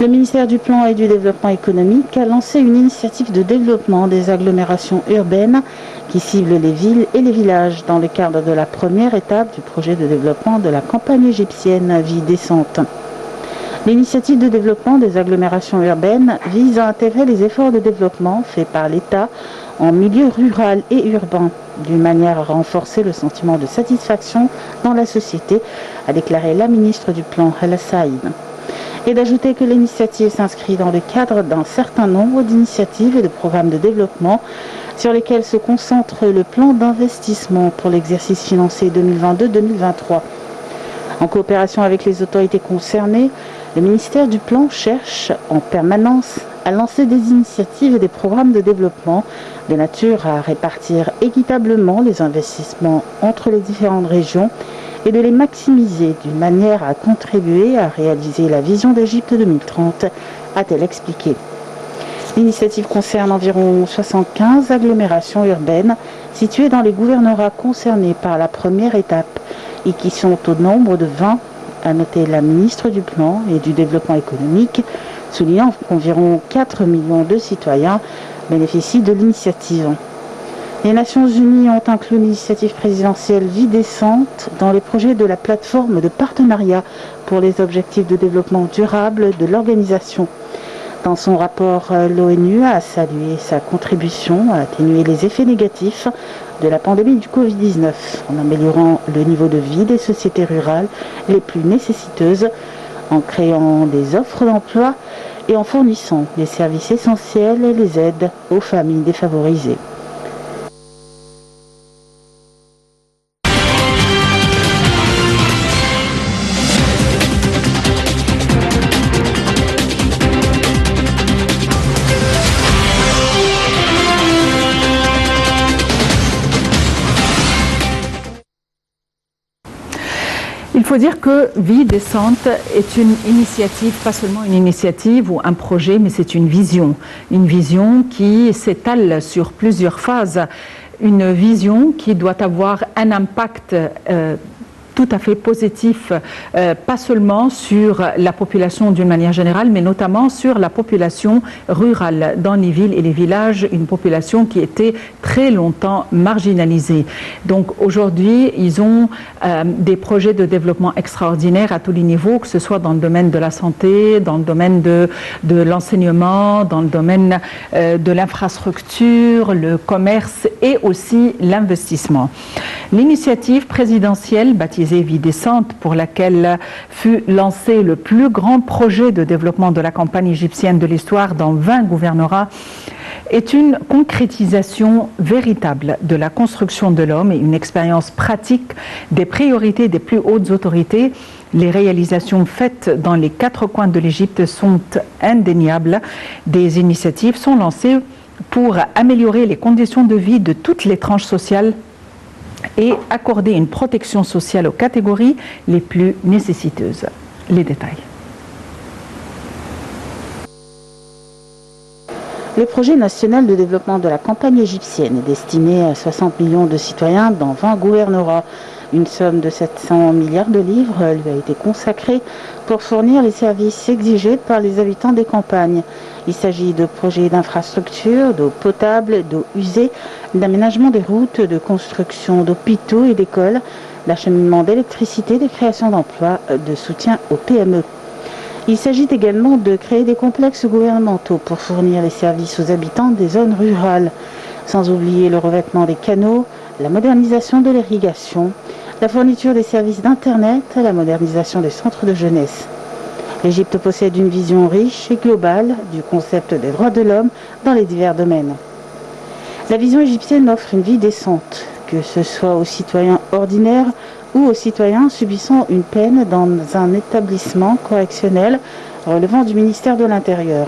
Le ministère du Plan et du Développement économique a lancé une initiative de développement des agglomérations urbaines qui cible les villes et les villages dans le cadre de la première étape du projet de développement de la campagne égyptienne Vie décente. L'initiative de développement des agglomérations urbaines vise à intégrer les efforts de développement faits par l'État en milieu rural et urbain, d'une manière à renforcer le sentiment de satisfaction dans la société, a déclaré la ministre du Plan, Hala Saïd. Et d'ajouter que l'initiative s'inscrit dans le cadre d'un certain nombre d'initiatives et de programmes de développement sur lesquels se concentre le plan d'investissement pour l'exercice financier 2022-2023. En coopération avec les autorités concernées, le ministère du Plan cherche en permanence à lancer des initiatives et des programmes de développement de nature à répartir équitablement les investissements entre les différentes régions et de les maximiser d'une manière à contribuer à réaliser la vision d'Égypte 2030, a-t-elle expliqué. L'initiative concerne environ 75 agglomérations urbaines situées dans les gouvernorats concernés par la première étape et qui sont au nombre de 20, a noté la ministre du Plan et du Développement économique, soulignant qu'environ 4 millions de citoyens bénéficient de l'initiative. Les Nations Unies ont inclus l'initiative présidentielle Vie décente dans les projets de la plateforme de partenariat pour les objectifs de développement durable de l'organisation. Dans son rapport, l'ONU a salué sa contribution à atténuer les effets négatifs de la pandémie du Covid-19 en améliorant le niveau de vie des sociétés rurales les plus nécessiteuses, en créant des offres d'emploi et en fournissant les services essentiels et les aides aux familles défavorisées. Il faut dire que Vie décente est une initiative, pas seulement une initiative ou un projet, mais c'est une vision qui s'étale sur plusieurs phases, une vision qui doit avoir un impact tout à fait positif, pas seulement sur la population d'une manière générale, mais notamment sur la population rurale dans les villes et les villages, une population qui était très longtemps marginalisée. Donc aujourd'hui, ils ont des projets de développement extraordinaires à tous les niveaux, que ce soit dans le domaine de la santé, dans le domaine de l'enseignement, dans le domaine de l'infrastructure, le commerce et aussi l'investissement. L'initiative présidentielle baptisée Vie décente, pour laquelle fut lancé le plus grand projet de développement de la campagne égyptienne de l'histoire dans 20 gouvernorats, est une concrétisation véritable de la construction de l'homme et une expérience pratique des priorités des plus hautes autorités. Les réalisations faites dans les 4 coins de l'Égypte sont indéniables. Des initiatives sont lancées pour améliorer les conditions de vie de toutes les tranches sociales et accorder une protection sociale aux catégories les plus nécessiteuses. Les détails. Le projet national de développement de la campagne égyptienne est destiné à 60 millions de citoyens dans 20 gouvernorats. Une somme de 700 milliards de livres lui a été consacrée pour fournir les services exigés par les habitants des campagnes. Il s'agit de projets d'infrastructures, d'eau potable, d'eau usée, d'aménagement des routes, de construction d'hôpitaux et d'écoles, d'acheminement d'électricité, de création d'emplois, de soutien aux PME. Il s'agit également de créer des complexes gouvernementaux pour fournir les services aux habitants des zones rurales, sans oublier le revêtement des canaux, la modernisation de l'irrigation, la fourniture des services d'Internet, la modernisation des centres de jeunesse. L'Égypte possède une vision riche et globale du concept des droits de l'homme dans les divers domaines. La vision égyptienne offre une vie décente, que ce soit aux citoyens ordinaires ou aux citoyens subissant une peine dans un établissement correctionnel relevant du ministère de l'Intérieur.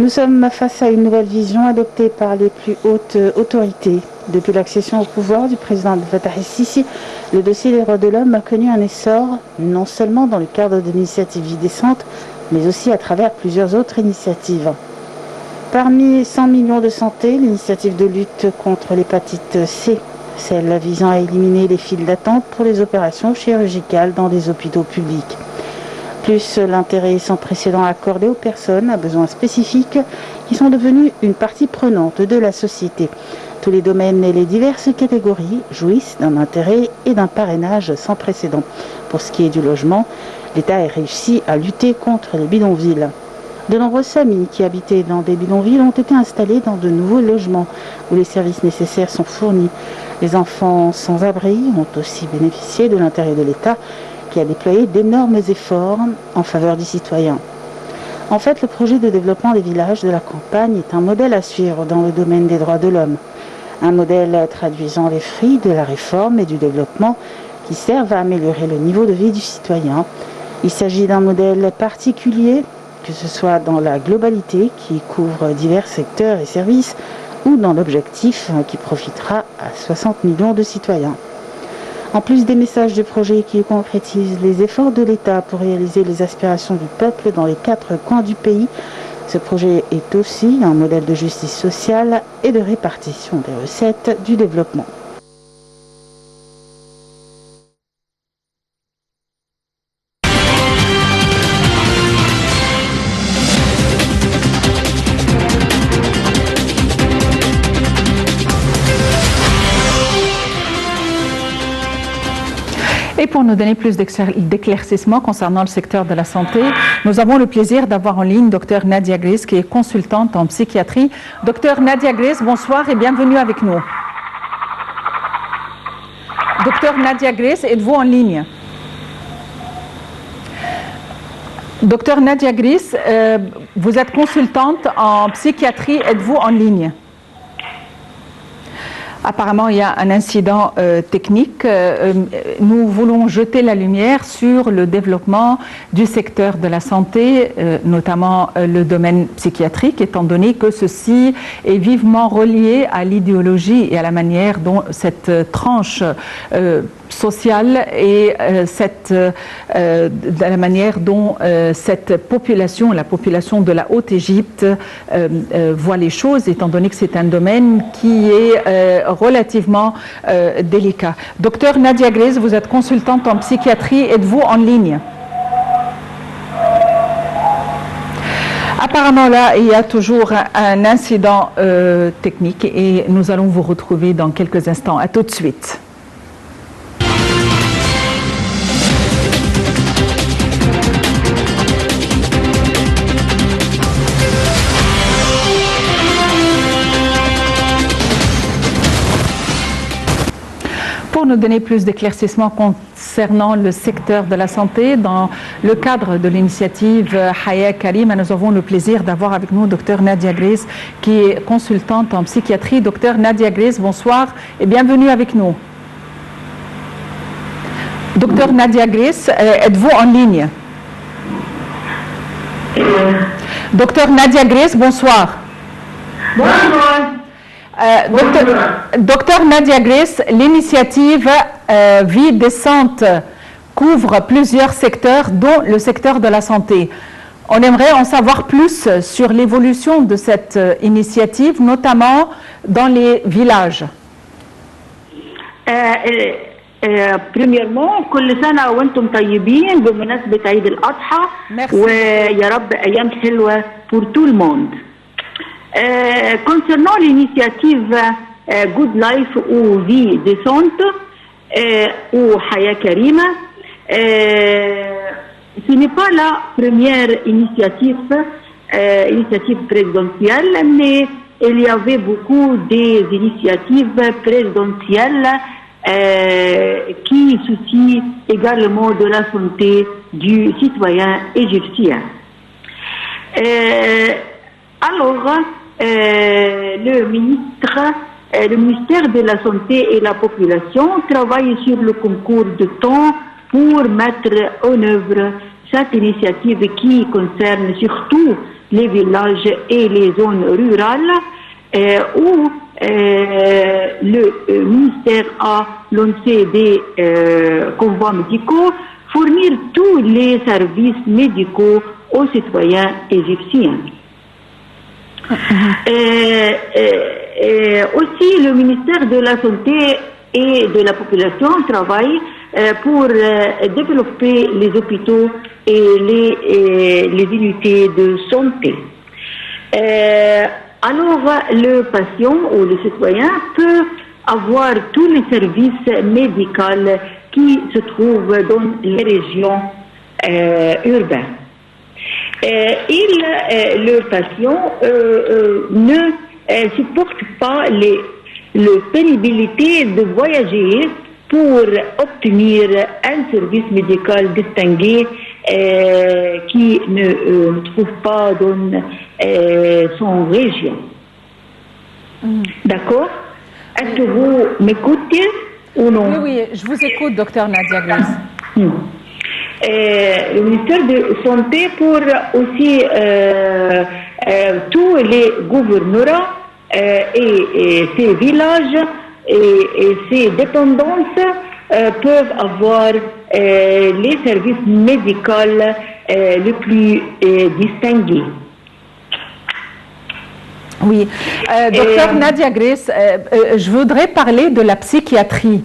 Nous sommes face à une nouvelle vision adoptée par les plus hautes autorités. Depuis l'accession au pouvoir du président Fattah el-Sisi, le dossier des droits de l'homme a connu un essor, non seulement dans le cadre de l'initiative Vie décente, mais aussi à travers plusieurs autres initiatives. Parmi 100 millions de santé, l'initiative de lutte contre l'hépatite C, celle visant à éliminer les files d'attente pour les opérations chirurgicales dans des hôpitaux publics. plus l'intérêt sans précédent accordé aux personnes à besoins spécifiques qui sont devenues une partie prenante de la société. Tous les domaines et les diverses catégories jouissent d'un intérêt et d'un parrainage sans précédent. Pour ce qui est du logement, l'État a réussi à lutter contre les bidonvilles. De nombreuses familles qui habitaient dans des bidonvilles ont été installées dans de nouveaux logements où les services nécessaires sont fournis. Les enfants sans abri ont aussi bénéficié de l'intérêt de l'État qui a déployé d'énormes efforts en faveur des citoyens. En fait, le projet de développement des villages de la campagne est un modèle à suivre dans le domaine des droits de l'homme. Un modèle traduisant les fruits de la réforme et du développement qui servent à améliorer le niveau de vie du citoyen. Il s'agit d'un modèle particulier, que ce soit dans la globalité qui couvre divers secteurs et services ou dans l'objectif qui profitera à 60 millions de citoyens. En plus des messages du projet qui concrétisent les efforts de l'État pour réaliser les aspirations du peuple dans les 4 coins du pays, ce projet est aussi un modèle de justice sociale et de répartition des recettes du développement. Et pour nous donner plus d'éclaircissements concernant le secteur de la santé, nous avons le plaisir d'avoir en ligne Dr Nadia Gris, qui est consultante en psychiatrie. Dr Nadia Gris, bonsoir et bienvenue avec nous. Dr Nadia Gris, êtes-vous en ligne? Dr Nadia Gris, vous êtes consultante en psychiatrie, êtes-vous en ligne? Apparemment, il y a un incident technique. Nous voulons jeter la lumière sur le développement du secteur de la santé, notamment le domaine psychiatrique, étant donné que ceci est vivement relié à l'idéologie et à la manière dont cette tranche sociale et de la manière dont cette population, la population de la Haute-Égypte, voit les choses, étant donné que c'est un domaine qui est relativement délicat. Docteur Nadia Gris, vous êtes consultante en psychiatrie, êtes-vous en ligne? Apparemment là, il y a toujours un incident technique et nous allons vous retrouver dans quelques instants. À tout de suite. Pour nous donner plus d'éclaircissements concernant le secteur de la santé, dans le cadre de l'initiative Haya Karima, nous avons le plaisir d'avoir avec nous Dr Nadia Gris, qui est consultante en psychiatrie. Dr Nadia Gris, bonsoir et bienvenue avec nous. Dr Nadia Gris, êtes-vous en ligne? Dr Nadia Gris, bonsoir. Bonsoir. Docteur Nadia Gris, l'initiative Vie décente couvre plusieurs secteurs, dont le secteur de la santé. On aimerait en savoir plus sur l'évolution de cette initiative, notamment dans les villages. Premièrement, كل سنة وانتم طيبين بمناسبة عيد الأضحى ويا رب أيام حلوة pour tout le monde. Concernant l'initiative Good Life ou Vie décente ou Haya Karima, ce n'est pas la première initiative présidentielle, mais il y avait beaucoup des initiatives présidentielles qui soucient également de la santé du citoyen égyptien. Alors, le ministère de la Santé et la Population travaille sur le concours de temps pour mettre en œuvre cette initiative qui concerne surtout les villages et les zones rurales où le ministère a lancé des convois médicaux, fournir tous les services médicaux aux citoyens égyptiens. Aussi, le ministère de la Santé et de la Population travaille pour développer les hôpitaux et les unités de santé. Alors, le patient ou le citoyen peut avoir tous les services médicaux qui se trouvent dans les régions urbaines. Le patient ne supporte pas la pénibilité de voyager pour obtenir un service médical distingué qui ne trouve pas dans son région. D'accord? Est-ce que vous m'écoutez ou non? Oui, je vous écoute, docteur Nadia Grace. Le ministère de la Santé pour aussi tous les gouvernorats et ces villages et ces dépendances peuvent avoir les services médicaux les plus distingués. Oui, docteur Nadia Grace, je voudrais parler de la psychiatrie.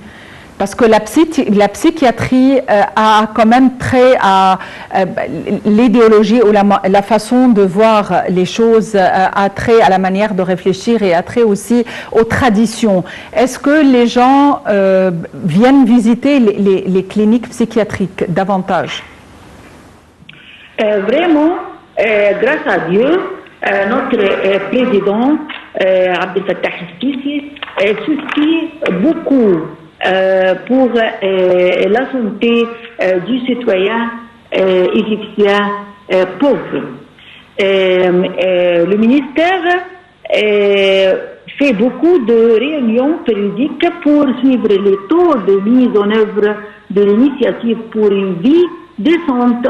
Parce que la psychiatrie a quand même trait à l'idéologie ou la façon de voir les choses, a trait à la manière de réfléchir et a trait aussi aux traditions. Est-ce que les gens viennent visiter les cliniques psychiatriques davantage? Vraiment, grâce à Dieu, notre président Abdel Fattah el-Sisi soutient beaucoup pour la santé du citoyen égyptien pauvre. Le ministère fait beaucoup de réunions périodiques pour suivre les taux de mise en œuvre de l'initiative pour une vie décente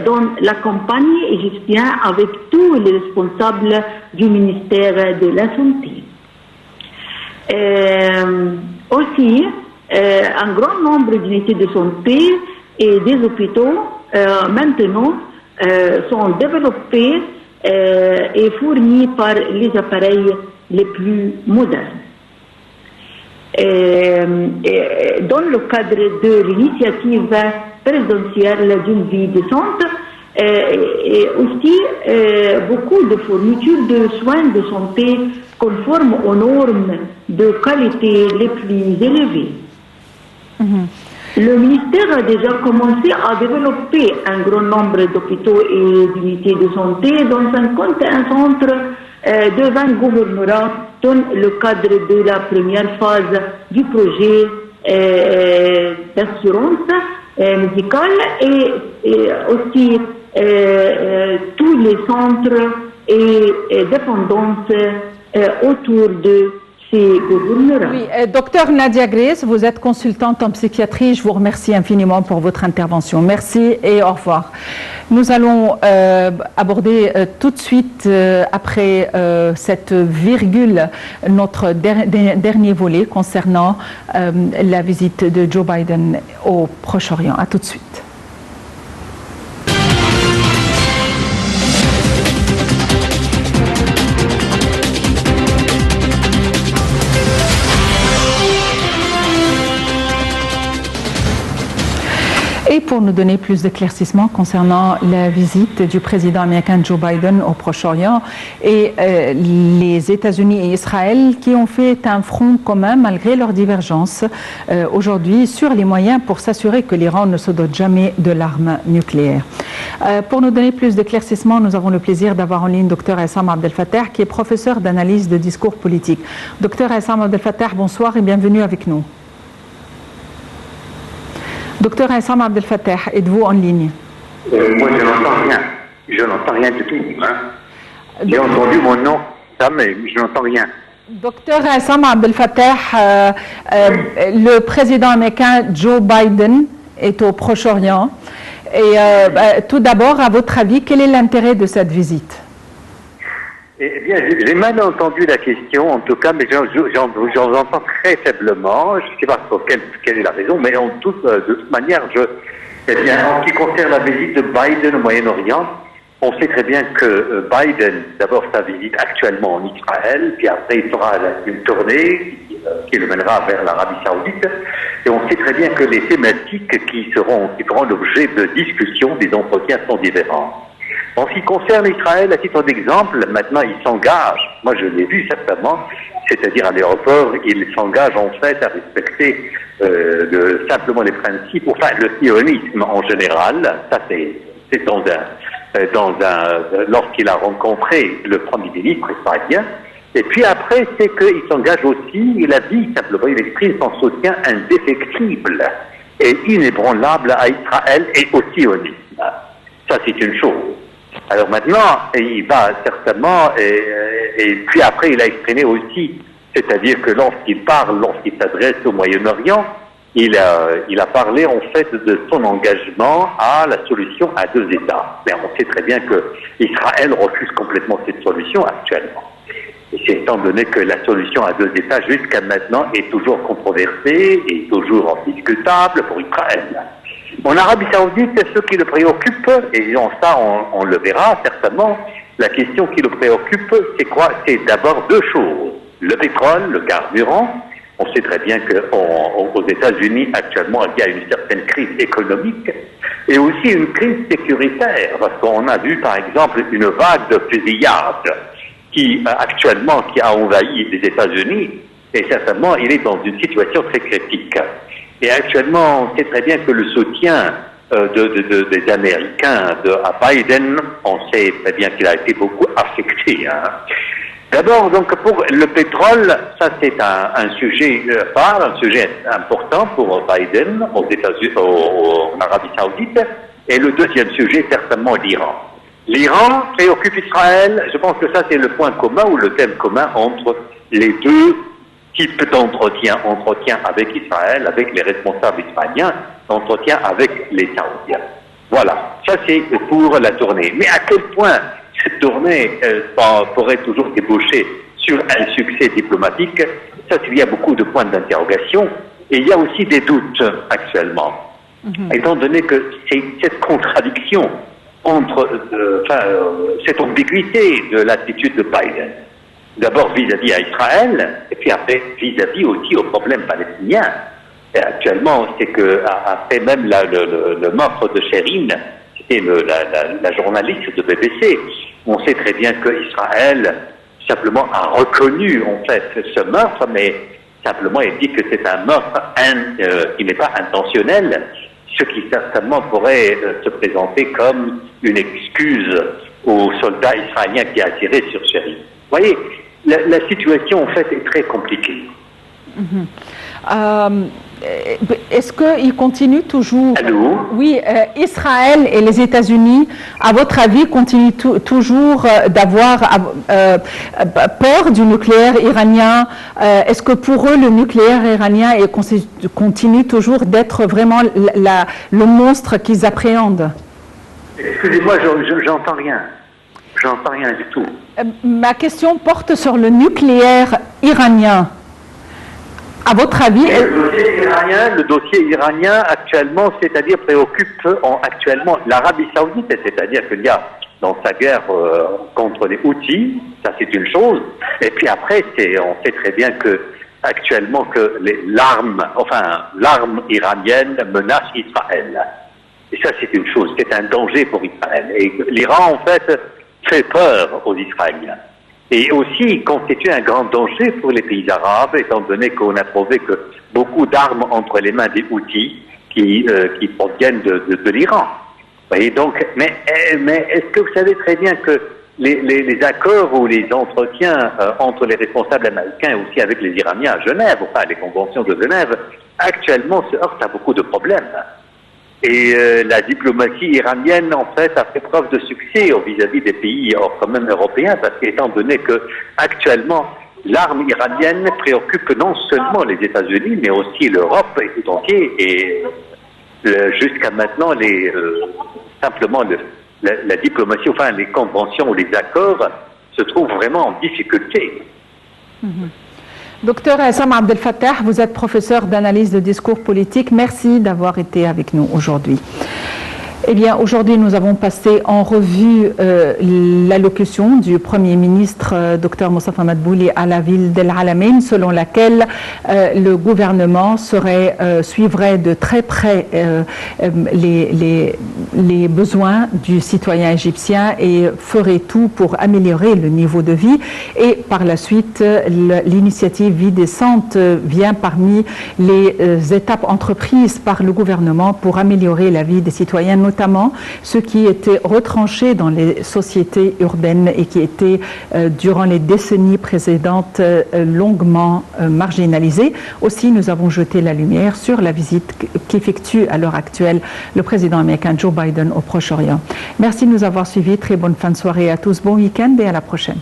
dans la campagne égyptienne avec tous les responsables du ministère de la Santé. Aussi, un grand nombre d'unités de santé et des hôpitaux maintenant sont développés et fournis par les appareils les plus modernes. Dans le cadre de l'initiative présidentielle d'une vie décente, et aussi beaucoup de fournitures de soins de santé conformes aux normes de qualité les plus élevées. Le ministère a déjà commencé à développer un grand nombre d'hôpitaux et d'unités de santé dans 51 centres de 20 gouvernorats dans le cadre de la première phase du projet d'assurance médicale et aussi tous les centres et dépendances autour de ces gouvernements. Oui, docteur Nadia Grace, vous êtes consultante en psychiatrie. Je vous remercie infiniment pour votre intervention. Merci et au revoir. Nous allons aborder tout de suite, après cette virgule, notre dernier volet concernant la visite de Joe Biden au Proche-Orient. À tout de suite. Et pour nous donner plus d'éclaircissements concernant la visite du président américain Joe Biden au Proche-Orient et les États-Unis et Israël qui ont fait un front commun malgré leurs divergences aujourd'hui sur les moyens pour s'assurer que l'Iran ne se dote jamais de l'arme nucléaire. Pour nous donner plus d'éclaircissements, nous avons le plaisir d'avoir en ligne Dr Essam Abdel Fattah qui est professeur d'analyse de discours politique. Dr Essam Abdel Fattah, bonsoir et bienvenue avec nous. Docteur Essam Abdel Fattah, êtes-vous en ligne? Moi, je n'entends rien. Je n'entends rien du tout. Hein. J'ai entendu mon nom, ça, mais je n'entends rien. Docteur Essam Abdel Fattah, le président américain Joe Biden est au Proche-Orient. Et tout d'abord, à votre avis, quel est l'intérêt de cette visite? Eh bien, j'ai mal entendu la question, en tout cas, mais j'en entends très faiblement. Je ne sais pas quelle est la raison, mais de toute manière, eh bien, en ce qui concerne la visite de Biden au Moyen-Orient, on sait très bien que Biden, d'abord sa visite actuellement en Israël, puis après il fera une tournée qui le mènera vers l'Arabie Saoudite, Et on sait très bien que les thématiques qui feront l'objet de discussions, des entretiens sont différentes. En ce qui concerne Israël, à titre d'exemple, maintenant il s'engage, moi je l'ai vu certainement, c'est-à-dire à l'aéroport, il s'engage en fait à respecter simplement les principes, enfin le sionisme en général, ça c'est lorsqu'il a rencontré le Premier ministre israélien. Et puis après, c'est qu'il s'engage aussi, il a dit simplement, il exprime son soutien indéfectible et inébranlable à Israël et au sionisme. Ça, c'est une chose. Alors maintenant, il va certainement, et puis après, il a exprimé aussi, c'est-à-dire que lorsqu'il s'adresse au Moyen-Orient, il a parlé en fait de son engagement à la solution à 2 États. Mais on sait très bien que Israël refuse complètement cette solution actuellement. Et c'est étant donné que la solution à 2 États jusqu'à maintenant est toujours controversée et toujours discutable pour Israël. En Arabie Saoudite, ce qui le préoccupe, et disons ça, on le verra certainement, la question qui le préoccupe, c'est quoi? C'est d'abord 2 choses. Le pétrole, le carburant. On sait très bien qu'aux États-Unis, actuellement, il y a une certaine crise économique et aussi une crise sécuritaire, parce qu'on a vu, par exemple, une vague de fusillades qui a envahi les États-Unis, et certainement, il est dans une situation très critique. Et actuellement, on sait très bien que le soutien des Américains à Biden, on sait très bien qu'il a été beaucoup affecté. D'abord, donc, pour le pétrole, ça c'est un sujet phare, un sujet important pour Biden aux États-Unis, en Arabie Saoudite. Et le deuxième sujet, certainement l'Iran. L'Iran préoccupe Israël. Je pense que ça c'est le point commun ou le thème commun entre les 2 types d'entretien. Entretien avec Israël, avec les responsables israéliens, entretien avec les Saoudiens. Voilà, ça c'est pour la tournée. Mais à quel point cette tournée pourrait toujours déboucher sur un succès diplomatique, ça il y a beaucoup de points d'interrogation et il y a aussi des doutes actuellement. Étant donné que c'est cette contradiction entre, cette ambiguïté de l'attitude de Biden, d'abord vis-à-vis à Israël, et puis après vis-à-vis aussi au problème palestinien. Et actuellement, c'est que après même le meurtre de Sherine, c'était la journaliste de BBC, on sait très bien qu'Israël simplement a reconnu en fait ce meurtre, mais simplement il dit que c'est un meurtre qui n'est pas intentionnel, ce qui certainement pourrait se présenter comme une excuse aux soldats israéliens qui a tiré sur Sherine. Vous voyez, la situation en fait est très compliquée. Est-ce qu'il continue toujours... Allô? Oui, Israël et les États-Unis, à votre avis, continuent toujours d'avoir peur du nucléaire iranien? Est-ce que pour eux, le nucléaire iranien continue toujours d'être vraiment le monstre qu'ils appréhendent? Excusez-moi, j'entends rien. J'entends rien du tout. Ma question porte sur le nucléaire iranien. À votre avis... Le dossier iranien actuellement, c'est-à-dire préoccupe actuellement l'Arabie Saoudite, c'est-à-dire qu'il y a dans sa guerre contre les Houthis, ça c'est une chose, et puis après on sait très bien que actuellement que l'arme iranienne menace Israël. Et ça c'est une chose, c'est un danger pour Israël. Et l'Iran en fait peur aux Israéliens. Et aussi constitue un grand danger pour les pays arabes, étant donné qu'on a trouvé que beaucoup d'armes entre les mains des Houthis qui proviennent de l'Iran. Et donc, mais est-ce que vous savez très bien que les accords ou les entretiens entre les responsables américains et aussi avec les Iraniens à Genève, enfin les conventions de Genève, actuellement se heurtent à beaucoup de problèmes. Et la diplomatie iranienne, en fait, a fait preuve de succès vis-à-vis des pays quand même européens, parce qu'étant donné que actuellement l'arme iranienne préoccupe non seulement les États-Unis, mais aussi l'Europe et tout entier. Et jusqu'à maintenant, simplement la diplomatie, enfin les conventions ou les accords se trouvent vraiment en difficulté. Docteur Essam Abdel Fattah, vous êtes professeur d'analyse de discours politique. Merci d'avoir été avec nous aujourd'hui. Eh bien, aujourd'hui, nous avons passé en revue l'allocution du Premier ministre, Dr Moustapha Madbouli, à la ville d'El Alamein, selon laquelle le gouvernement suivrait de très près les besoins du citoyen égyptien et ferait tout pour améliorer le niveau de vie. Et par la suite, l'initiative Vie décente vient parmi les étapes entreprises par le gouvernement pour améliorer la vie des citoyens, notamment ceux qui étaient retranchés dans les sociétés urbaines et qui étaient, durant les décennies précédentes, longuement marginalisés. Aussi, nous avons jeté la lumière sur la visite qu'effectue à l'heure actuelle le président américain Joe Biden au Proche-Orient. Merci de nous avoir suivis. Très bonne fin de soirée à tous. Bon week-end et à la prochaine.